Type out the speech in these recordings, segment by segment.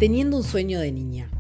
Teniendo un sueño de niña.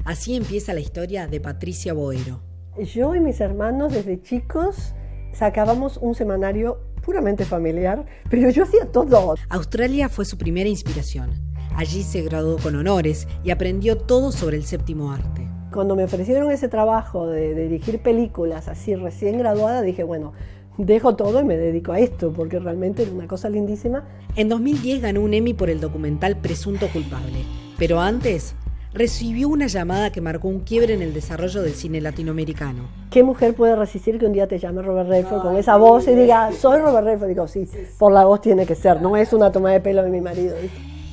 Así empieza la historia de Patricia Boero. Yo y mis hermanos desde chicos sacábamos un semanario puramente familiar, pero yo hacía todo. Australia fue su primera inspiración. Allí se graduó con honores y aprendió todo sobre el séptimo arte. Cuando me ofrecieron ese trabajo de dirigir películas así recién graduada, dije, bueno, dejo todo y me dedico a esto, porque realmente era una cosa lindísima. En 2010 ganó un Emmy por el documental Presunto Culpable, pero antes recibió una llamada que marcó un quiebre en el desarrollo del cine latinoamericano. ¿Qué mujer puede resistir que un día te llame Robert Redford con esa voz y diga, soy Robert Redford? Digo, sí, por la voz tiene que ser, no es una toma de pelo de mi marido.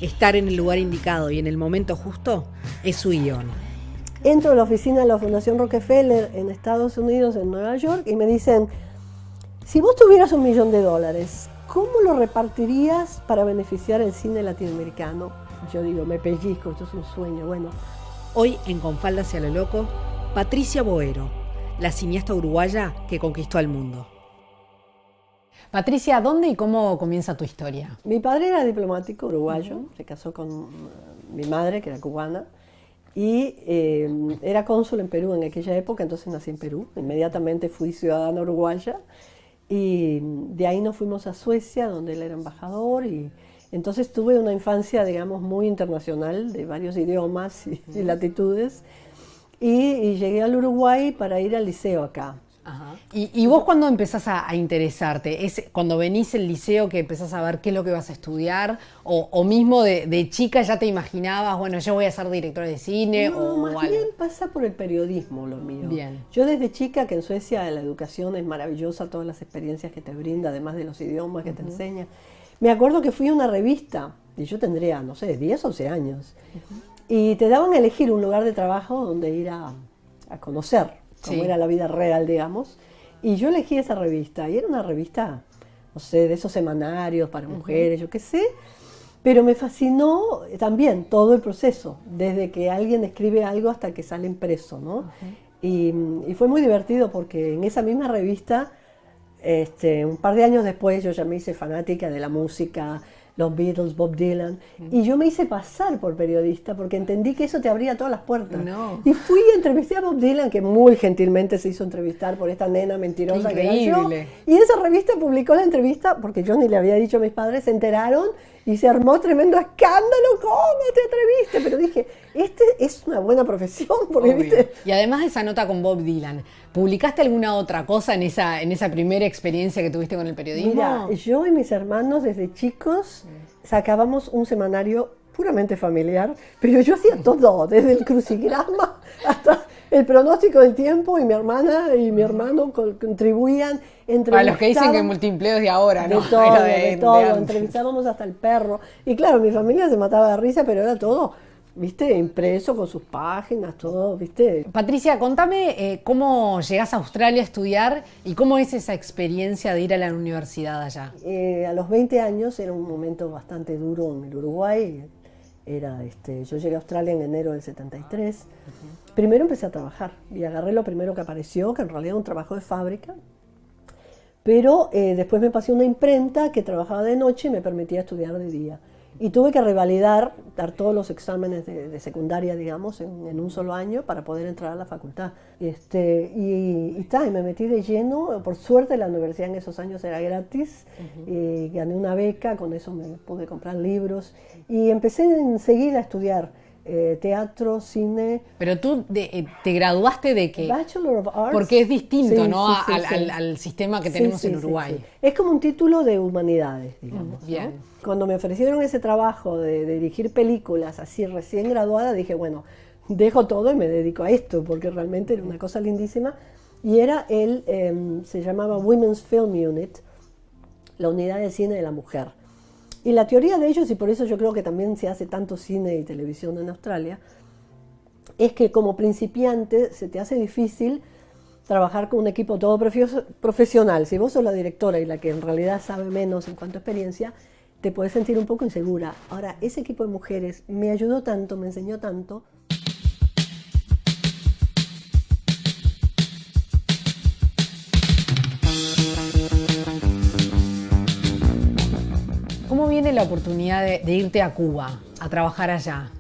Estar en el lugar indicado y en el momento justo es su guión. Entro a la oficina de la Fundación Rockefeller en Estados Unidos, en Nueva York, y me dicen, si vos tuvieras $1 millón, ¿cómo lo repartirías para beneficiar el cine latinoamericano? Yo digo, me pellizco, esto es un sueño. Bueno. Hoy en Con Falda hacia lo loco, Patricia Boero, la cineasta uruguaya que conquistó al mundo. Patricia, ¿dónde y cómo comienza tu historia? Mi padre era diplomático uruguayo, se casó con mi madre, que era cubana, y era cónsul en Perú en aquella época, entonces nací en Perú. Inmediatamente fui ciudadana uruguaya y de ahí nos fuimos a Suecia, donde él era embajador, y entonces tuve una infancia, digamos, muy internacional, de varios idiomas y latitudes, y llegué al Uruguay para ir al liceo acá. Ajá. ¿Y vos cuándo empezás a interesarte? ¿Es cuando venís al liceo que empezás a ver qué es lo que vas a estudiar? ¿O mismo de chica ya te imaginabas, bueno, yo voy a ser directora de cine? No, o más algo? bien pasa por el periodismo lo mío. Bien. Yo desde chica, que en Suecia la educación es maravillosa, todas las experiencias que te brinda, además de los idiomas que te enseña. Me acuerdo que fui a una revista, y yo tendría, no sé, 10 o 11 años, y te daban a elegir un lugar de trabajo donde ir a conocer cómo era la vida real, digamos, y yo elegí esa revista, y era una revista, no sé, de esos semanarios para mujeres, yo qué sé, pero me fascinó también todo el proceso, desde que alguien escribe algo hasta que sale impreso, ¿no? Y fue muy divertido porque en esa misma revista, un par de años después, yo ya me hice fanática de la música, los Beatles, Bob Dylan, y yo me hice pasar por periodista porque entendí que eso te abría todas las puertas. No. Y fui y entrevisté a Bob Dylan, que muy gentilmente se hizo entrevistar por esta nena mentirosa que era yo. Y esa revista publicó la entrevista, porque yo ni le había dicho a mis padres, se enteraron y se armó tremendo escándalo. ¿Cómo te atreviste? Pero dije, es una buena profesión, porque ¿viste? Y además de esa nota con Bob Dylan, ¿publicaste alguna otra cosa en esa primera experiencia que tuviste con el periodismo? Mira, yo y mis hermanos desde chicos sacábamos un semanario puramente familiar, pero yo hacía todo, desde el crucigrama hasta el pronóstico del tiempo, y mi hermana y mi hermano contribuían. Para los que dicen que multiempleo es de ahora, ¿no? De todo, Era de todo. antes. Entrevistábamos hasta el perro. Y claro, mi familia se mataba de risa, pero era todo, ¿viste? Impreso con sus páginas, todo, ¿viste? Patricia, contame cómo llegás a Australia a estudiar y cómo es esa experiencia de ir a la universidad allá. A los 20 años era un momento bastante duro en el Uruguay. Yo llegué a Australia en enero del 73. Primero empecé a trabajar y agarré lo primero que apareció, que en realidad era un trabajo de fábrica. Pero después me pasé una imprenta que trabajaba de noche y me permitía estudiar de día. Y tuve que revalidar, dar todos los exámenes de secundaria, digamos, en un solo año para poder entrar a la facultad. Y me metí de lleno. Por suerte la universidad en esos años era gratis. Y gané una beca, con eso me pude comprar libros. Y empecé enseguida a estudiar teatro, cine. Pero tú te graduaste de qué? Bachelor of Arts. Porque es distinto, Sí, ¿no? sí, sí. Al sistema que tenemos en Uruguay. Sí. Es como un título de humanidades, digamos. Bien. ¿No? Cuando me ofrecieron ese trabajo de dirigir películas así recién graduada, dije, bueno, dejo todo y me dedico a esto, porque realmente era una cosa lindísima. Y era se llamaba Women's Film Unit, la unidad de cine de la mujer. Y la teoría de ellos, y por eso yo creo que también se hace tanto cine y televisión en Australia, es que como principiante se te hace difícil trabajar con un equipo todo profesional. Si vos sos la directora y la que en realidad sabe menos en cuanto a experiencia, te puedes sentir un poco insegura. Ahora, ese equipo de mujeres me ayudó tanto, me enseñó tanto. la oportunidad de irte a Cuba, a trabajar allá?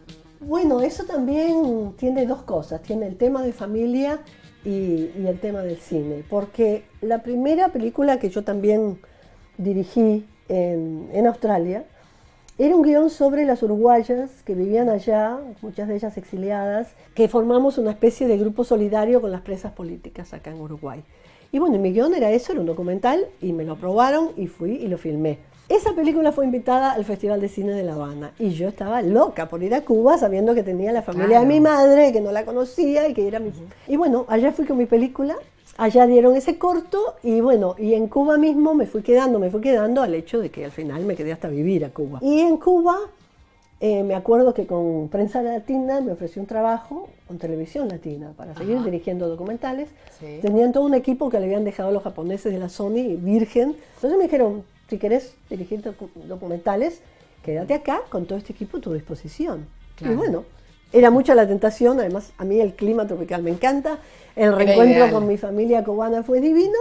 Bueno, eso también tiene dos cosas, tiene el tema de familia y el tema del cine, porque la primera película que yo también dirigí en Australia era un guión sobre las uruguayas que vivían allá, muchas de ellas exiliadas, que formamos una especie de grupo solidario con las presas políticas acá en Uruguay. Y bueno, mi guión era eso, era un documental, y me lo aprobaron y fui y lo filmé. Esa película fue invitada al Festival de Cine de La Habana y yo estaba loca por ir a Cuba sabiendo que tenía la familia de mi madre, que no la conocía y que era mi... Y bueno, allá fui con mi película, allá dieron ese corto y bueno, y en Cuba mismo me fui quedando al hecho de que al final me quedé hasta vivir a Cuba. Y en Cuba me acuerdo que con Prensa Latina me ofreció un trabajo con Televisión Latina para seguir dirigiendo documentales. Sí. Tenían todo un equipo que le habían dejado los japoneses de la Sony, virgen. Entonces me dijeron, si querés dirigir documentales, quédate acá con todo este equipo a tu disposición. Claro. Y bueno, era mucha la tentación, además a mí el clima tropical me encanta, el reencuentro con mi familia cubana fue divino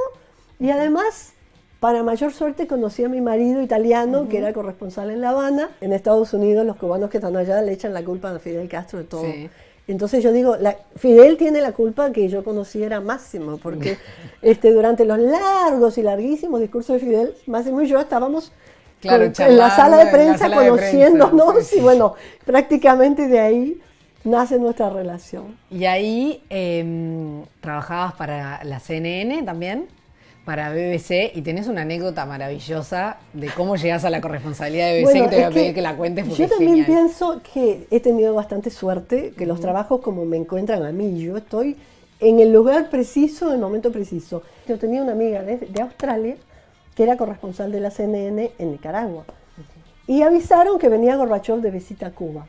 y además, para mayor suerte, conocí a mi marido italiano, que era corresponsal en La Habana. En Estados Unidos los cubanos que están allá le echan la culpa a Fidel Castro de todo. Sí. Entonces yo digo, Fidel tiene la culpa que yo conociera a Máximo, porque durante los largos y larguísimos discursos de Fidel, Máximo y yo estábamos en la sala de prensa conociéndonos, sí. Y bueno, prácticamente de ahí nace nuestra relación. Y ahí trabajabas para la CNN también, para BBC, y tenés una anécdota maravillosa de cómo llegás a la corresponsalía de BBC, bueno, que te voy a pedir que la cuentes porque yo también pienso que he tenido bastante suerte, que los trabajos como me encuentran a mí, yo estoy en el lugar preciso, en el momento preciso. Yo tenía una amiga de Australia que era corresponsal de la CNN en Nicaragua y avisaron que venía Gorbachev de visita a Cuba.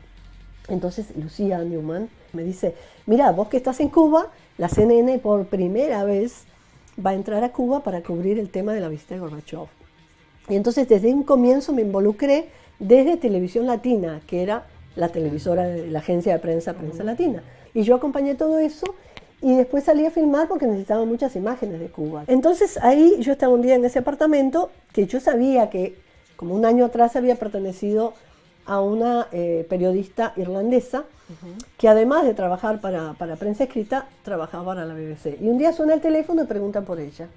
Entonces Lucía Newman me dice, mira, vos que estás en Cuba, la CNN por primera vez va a entrar a Cuba para cubrir el tema de la visita de Gorbachev. Y entonces desde un comienzo me involucré desde Televisión Latina, que era la televisora de la agencia de prensa, Prensa Latina. Y yo acompañé todo eso y después salí a filmar porque necesitaba muchas imágenes de Cuba. Entonces ahí yo estaba un día en ese apartamento que yo sabía que como un año atrás había pertenecido a una periodista irlandesa que además de trabajar para prensa escrita, trabajaba para la BBC. Y un día suena el teléfono y preguntan por ella,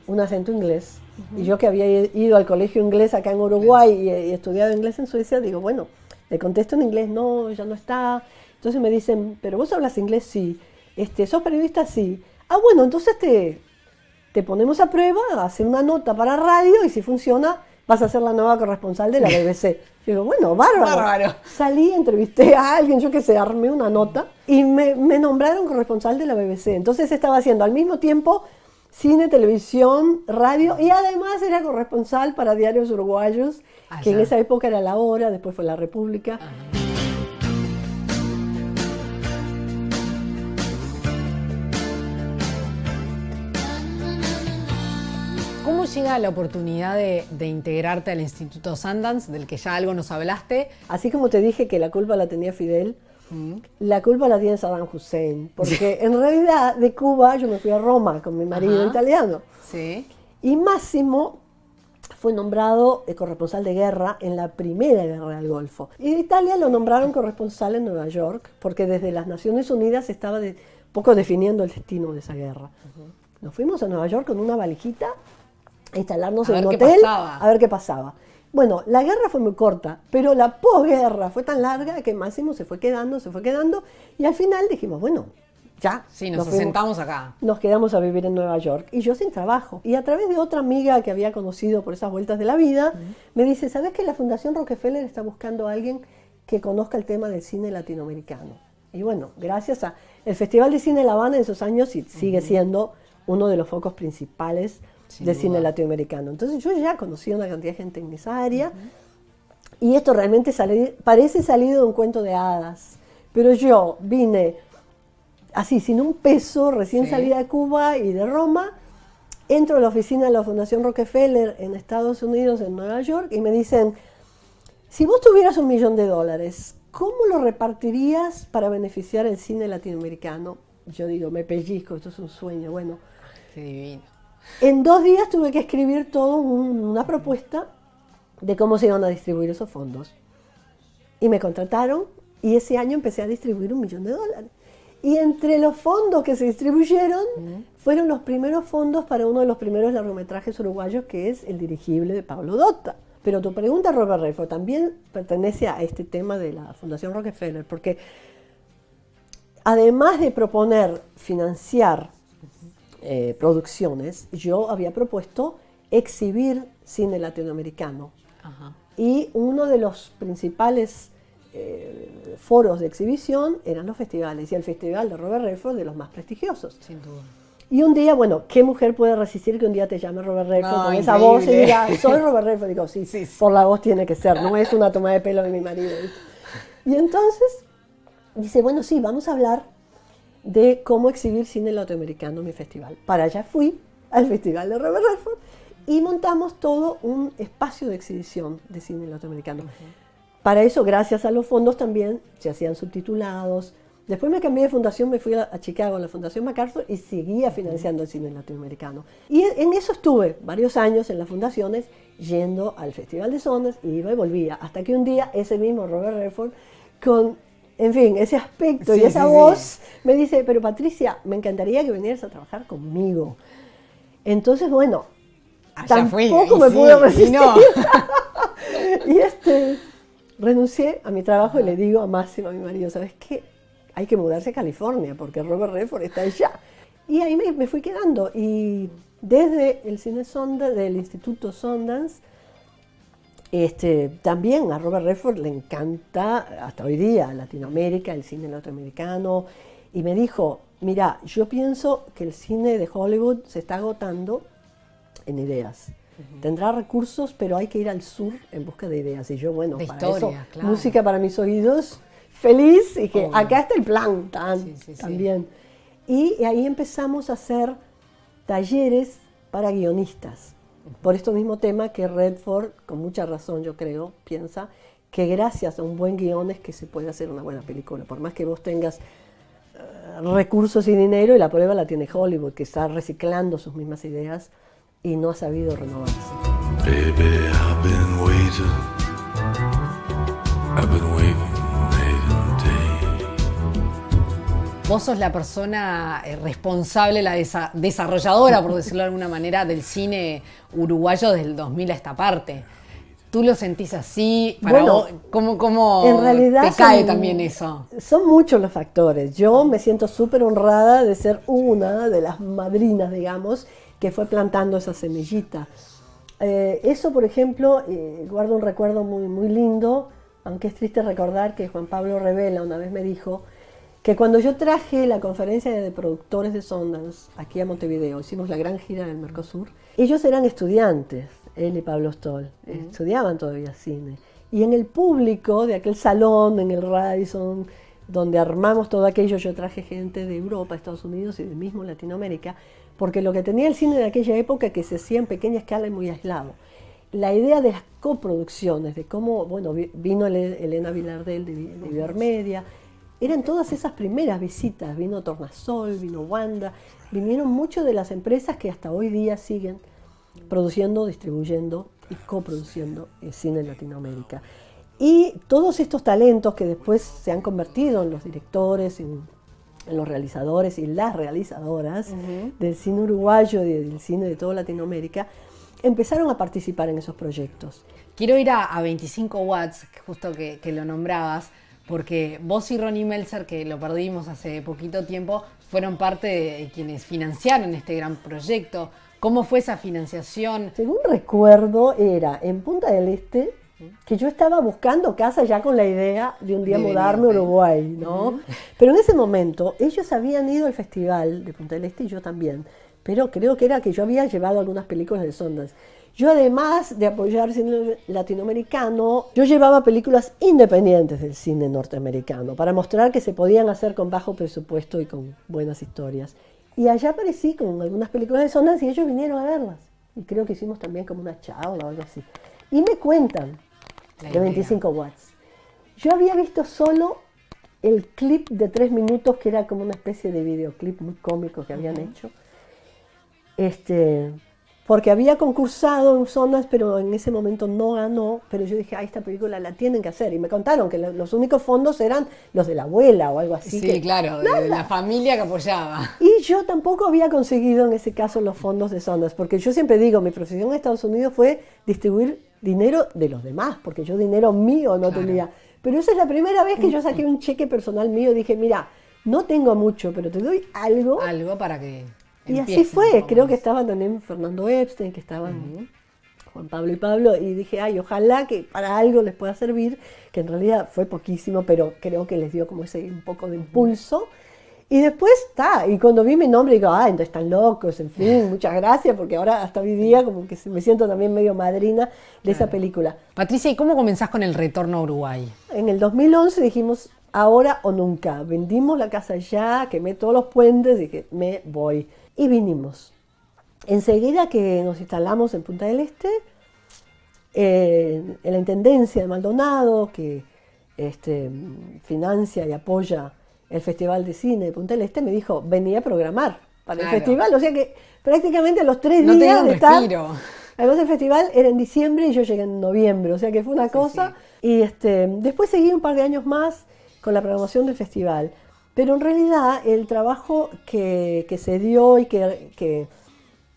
un acento inglés. Y yo que había ido al colegio inglés acá en Uruguay y estudiado inglés en Suecia, digo, bueno, le contesto en inglés, no, ya no está. Entonces me dicen, ¿pero vos hablas inglés? Sí. ¿Sos periodista? Sí. Ah, bueno, entonces te ponemos a prueba, hacer una nota para radio y si funciona, vas a ser la nueva corresponsal de la BBC. Yo digo, bueno, bárbaro. Salí, entrevisté a alguien, yo qué sé, armé una nota y me nombraron corresponsal de la BBC. Entonces estaba haciendo al mismo tiempo cine, televisión, radio y además era corresponsal para diarios uruguayos, que en esa época era La Hora, después fue La República. ¿Cómo llega la oportunidad de integrarte al Instituto Sundance, del que ya algo nos hablaste? Así como te dije que la culpa la tenía Fidel, la culpa la tiene Saddam Hussein, porque en realidad de Cuba yo me fui a Roma con mi marido italiano. Sí. Y Máximo fue nombrado corresponsal de guerra en la primera guerra del Golfo. Y de Italia lo nombraron corresponsal en Nueva York, porque desde las Naciones Unidas se estaba poco definiendo el destino de esa guerra. Nos fuimos a Nueva York con una valijita a instalarnos en un hotel a ver qué pasaba. Bueno, la guerra fue muy corta, pero la posguerra fue tan larga que Máximo se fue quedando, y al final dijimos, bueno, ya. Sí, nos asentamos acá. Nos quedamos a vivir en Nueva York, y yo sin trabajo. Y a través de otra amiga que había conocido por esas vueltas de la vida, me dice, ¿sabes que la Fundación Rockefeller está buscando a alguien que conozca el tema del cine latinoamericano? Y bueno, gracias a el Festival de Cine de La Habana en esos años sigue siendo uno de los focos principales de cine latinoamericano. Entonces yo ya conocía una cantidad de gente en esa área y esto realmente parece salido de un cuento de hadas, pero yo vine así, sin un peso, recién salida de Cuba y de Roma, entro a la oficina de la Fundación Rockefeller en Estados Unidos, en Nueva York, y me dicen, si vos tuvieras $1 millón, ¿cómo lo repartirías para beneficiar el cine latinoamericano? Yo digo, me pellizco, esto es un sueño, bueno. Qué divino. En 2 días tuve que escribir toda una propuesta de cómo se iban a distribuir esos fondos. Y me contrataron y ese año empecé a distribuir $1 millón. Y entre los fondos que se distribuyeron fueron los primeros fondos para uno de los primeros largometrajes uruguayos, que es El dirigible de Pablo Dotta. Pero tu pregunta, Robert Redford, también pertenece a este tema de la Fundación Rockefeller, porque además de proponer financiar producciones, yo había propuesto exhibir cine latinoamericano. Ajá. Y uno de los principales foros de exhibición eran los festivales, y el festival de Robert Redford de los más prestigiosos. Sin duda. Y un día, bueno, ¿qué mujer puede resistir que un día te llame Robert Redford con esa increíble. voz y diga, soy Robert Redford? Digo, sí, por la voz tiene que ser, no es una toma de pelo de mi marido. Y entonces dice, bueno, sí, vamos a hablar de cómo exhibir cine latinoamericano en mi festival. Para allá fui al festival de Robert Redford y montamos todo un espacio de exhibición de cine latinoamericano. Para eso, gracias a los fondos también, se hacían subtitulados. Después me cambié de fundación, me fui a Chicago, a la Fundación MacArthur, y seguía financiando el cine latinoamericano. Y en eso estuve varios años en las fundaciones, yendo al Festival de Sundance, iba y volvía, hasta que un día ese mismo Robert Redford, con, en fin, ese aspecto y esa voz, me dice, pero Patricia, me encantaría que vinieras a trabajar conmigo. Entonces, bueno, tampoco me pude resistir. Y renuncié a mi trabajo y le digo a Máximo, a mi marido, ¿sabes qué? Hay que mudarse a California porque Robert Redford está allá. Y ahí me fui quedando. Y desde el cine Sundance, del Instituto Sundance, también a Robert Redford le encanta, hasta hoy día, Latinoamérica, el cine latinoamericano. Y me dijo, mira, yo pienso que el cine de Hollywood se está agotando en ideas. Tendrá recursos, pero hay que ir al sur en busca de ideas. Y yo, bueno, de para historia, eso, claro. Música para mis oídos, feliz, y que acá está el plan también. Y ahí empezamos a hacer talleres para guionistas, por este mismo tema que Redford, con mucha razón yo creo, piensa que gracias a un buen guión es que se puede hacer una buena película, por más que vos tengas recursos y dinero, y la prueba la tiene Hollywood, que está reciclando sus mismas ideas y no ha sabido renovarse. Baby, I've been waiting night and day. Vos sos la persona responsable, la desarrolladora, por decirlo de alguna manera, del cine uruguayo desde el 2000 a esta parte. ¿Tú lo sentís así? Para bueno, vos, ¿cómo en realidad te cae también eso? Son muchos los factores. Yo me siento súper honrada de ser una de las madrinas, digamos, que fue plantando esa semillita. Eso, por ejemplo, guardo un recuerdo muy, muy lindo, aunque es triste recordar que Juan Pablo Revela una vez me dijo que cuando yo traje la conferencia de productores de Sundance aquí a Montevideo, hicimos la gran gira del Mercosur, ellos eran estudiantes, él y Pablo Stoll, estudiaban todavía cine. Y en el público de aquel salón, en el Radisson, donde armamos todo aquello, yo traje gente de Europa, Estados Unidos y de mismo Latinoamérica, porque lo que tenía el cine de aquella época que se hacía en pequeña escala y muy aislado. La idea de las coproducciones, de cómo, bueno, vino Elena Vilardell de Ibermedia, eran todas esas primeras visitas, vino Tornasol, vino Wanda, vinieron muchas de las empresas que hasta hoy día siguen produciendo, distribuyendo y coproduciendo el cine en Latinoamérica. Y todos estos talentos que después se han convertido en los directores, en los realizadores y las realizadoras del cine uruguayo y del cine de toda Latinoamérica, empezaron a participar en esos proyectos. Quiero ir a 25 watts, justo que lo nombrabas, porque vos y Ronnie Meltzer, que lo perdimos hace poquito tiempo, fueron parte de quienes financiaron este gran proyecto. ¿Cómo fue esa financiación? Según recuerdo, era en Punta del Este, que yo estaba buscando casa ya con la idea de un día mudarme a Uruguay, ¿no? Pero en ese momento ellos habían ido al festival de Punta del Este y yo también, pero creo que era que yo había llevado algunas películas de Sundance. Yo, además de apoyar cine latinoamericano, yo llevaba películas independientes del cine norteamericano para mostrar que se podían hacer con bajo presupuesto y con buenas historias. Y allá aparecí con algunas películas de Sundance y ellos vinieron a verlas. Y creo que hicimos también como una charla o algo así. Y me cuentan de 25 watts. Yo había visto solo el clip de 3 minutos, que era como una especie de videoclip muy cómico que habían hecho. porque había concursado en Zonas, pero en ese momento no ganó, pero yo dije, esta película la tienen que hacer, y me contaron que los únicos fondos eran los de la abuela o algo así. Sí, claro, de la familia que apoyaba. Y yo tampoco había conseguido en ese caso los fondos de Zonas, porque yo siempre digo, mi profesión en Estados Unidos fue distribuir dinero de los demás, porque yo dinero mío no tenía. Pero esa es la primera vez que yo saqué un cheque personal mío y dije, mira, no tengo mucho, pero te doy algo. Algo para que Y así fue, creo que estaban también Fernando Epstein, que estaban Juan Pablo y Pablo, y dije, ojalá que para algo les pueda servir, que en realidad fue poquísimo, pero creo que les dio como ese un poco de impulso. Y después está, y cuando vi mi nombre digo, entonces están locos, en fin, muchas gracias, porque ahora hasta hoy día como que me siento también medio madrina de esa película. Patricia, ¿y cómo comenzás con el retorno a Uruguay? En el 2011 dijimos, ahora o nunca, vendimos la casa ya, quemé todos los puentes, dije, me voy. Y vinimos. Enseguida que nos instalamos en Punta del Este, en la Intendencia de Maldonado, que financia y apoya el Festival de Cine de Punta del Este, me dijo, venía a programar para el festival. O sea que prácticamente a los 3 días de estar... Además el festival era en diciembre y yo llegué en noviembre, o sea que fue una cosa. Sí. Y después seguí un par de años más con la programación del festival. Pero en realidad el trabajo que se dio y que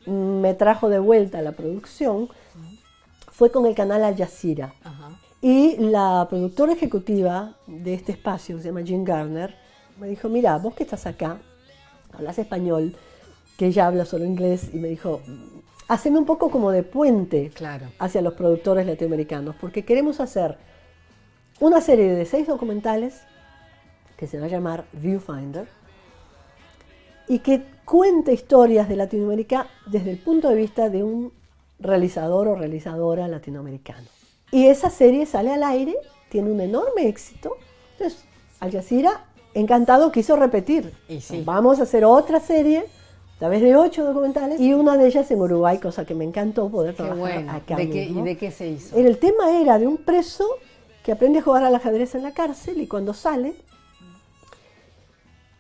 me trajo de vuelta a la producción fue con el canal Al Jazeera. Y la productora ejecutiva de este espacio, que se llama Jean Garner, me dijo, mira, vos que estás acá, hablas español, que ella habla solo inglés, y me dijo, haceme un poco como de puente hacia los productores latinoamericanos, porque queremos hacer una serie de 6 documentales que se va a llamar Viewfinder, y que cuente historias de Latinoamérica desde el punto de vista de un realizador o realizadora latinoamericano. Y esa serie sale al aire, tiene un enorme éxito. Entonces, Al Jazeera, encantado, quiso repetir. Vamos a hacer otra serie, a través de 8 documentales, y una de ellas en Uruguay, cosa que me encantó poder trabajar acá mismo. ¿Y de qué se hizo? El tema era de un preso que aprende a jugar al ajedrez en la cárcel y cuando sale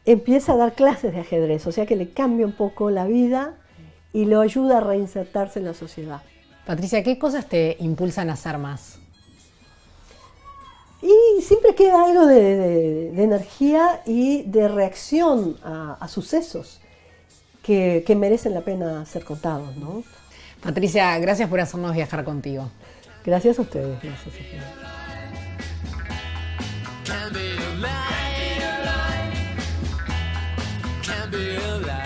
empieza a dar clases de ajedrez, o sea que le cambia un poco la vida y lo ayuda a reinsertarse en la sociedad. Patricia, ¿qué cosas te impulsan a hacer más? Y siempre queda algo de energía y de reacción a sucesos que merecen la pena ser contados, ¿no? Patricia, gracias por hacernos viajar contigo. Gracias a ustedes. Gracias a ustedes. Can't be alive.